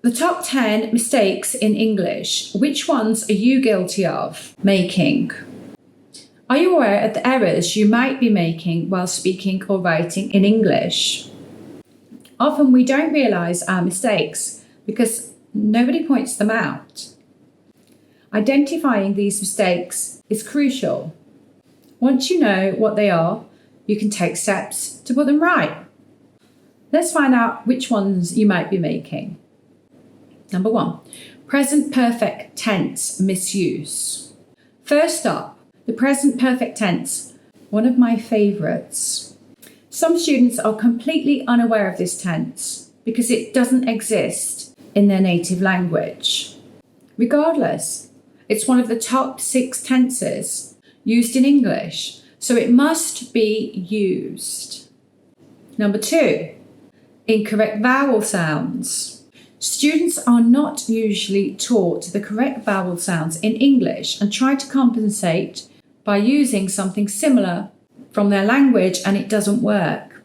The top 10 mistakes in English. Which ones are you guilty of making? Are you aware of the errors you might be making while speaking or writing in English? Often we don't realise our mistakes because nobody points them out. Identifying these mistakes is crucial. Once you know what they are, you can take steps to put them right. Let's find out which ones you might be making. Number 1, present perfect tense misuse. First up, the present perfect tense, one of my favourites. Some students are completely unaware of this tense because it doesn't exist in their native language. Regardless, it's one of the top 6 tenses used in English, so it must be used. Number 2, incorrect vowel sounds. Students are not usually taught the correct vowel sounds in English and try to compensate by using something similar from their language, and it doesn't work.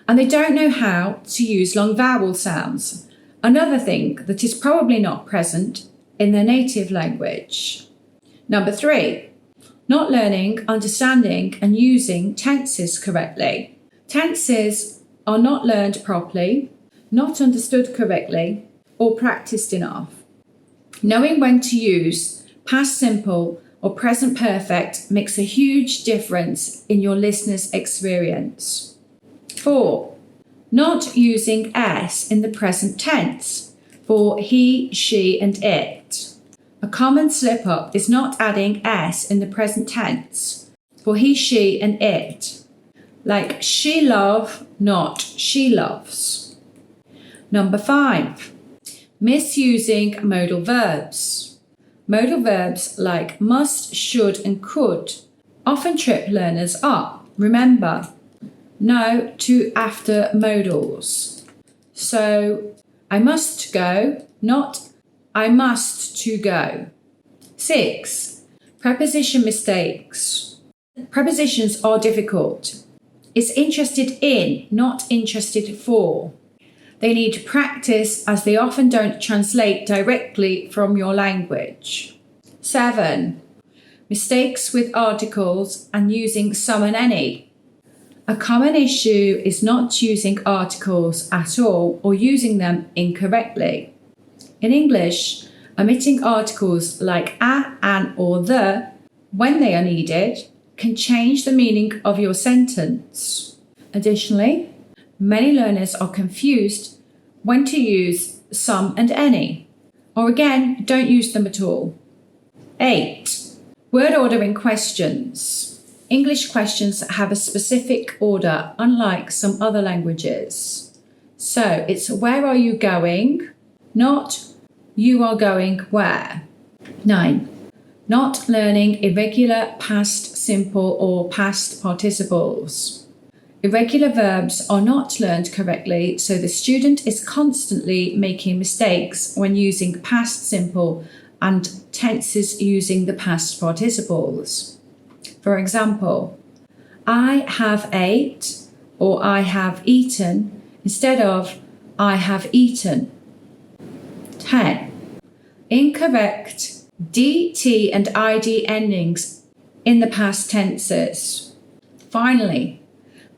And they don't know how to use long vowel sounds, another thing that is probably not present in their native language. Number 3, not learning, understanding and using tenses correctly. Tenses are not learned properly, not understood correctly, or practiced enough. Knowing when to use past simple or present perfect makes a huge difference in your listener's experience. 4, not using s in the present tense for he, she and it. A common slip-up is not adding s in the present tense for he, she and it, like she love, not she loves. Number 5, misusing modal verbs. Modal verbs like must, should and could often trip learners up. Remember, no to after modals. So, I must go, not I must to go. 6, preposition mistakes. Prepositions are difficult. It's interested in, not interested for. They need practice as they often don't translate directly from your language. 7, mistakes with articles and using some and any. A common issue is not using articles at all or using them incorrectly. In English, omitting articles like a, an or the when they are needed can change the meaning of your sentence. Additionally, many learners are confused when to use some and any, or again, don't use them at all. 8, word ordering questions. English questions have a specific order, unlike some other languages. So it's where are you going, not you are going where. 9, not learning irregular past simple or past participles. Irregular verbs are not learned correctly, so the student is constantly making mistakes when using past simple and tenses using the past participles. For example, I have ate or I have eaten instead of I have eaten. 10, incorrect DT and ID endings in the past tenses. Finally,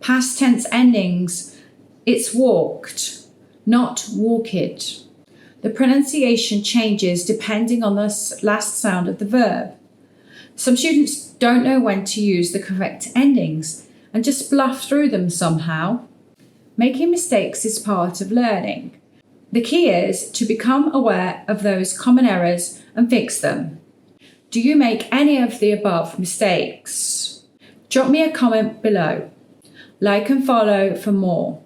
past tense endings, it's walked, not walked. The pronunciation changes depending on the last sound of the verb. Some students don't know when to use the correct endings and just bluff through them somehow. Making mistakes is part of learning. The key is to become aware of those common errors and fix them. Do you make any of the above mistakes? Drop me a comment below. Like and follow for more.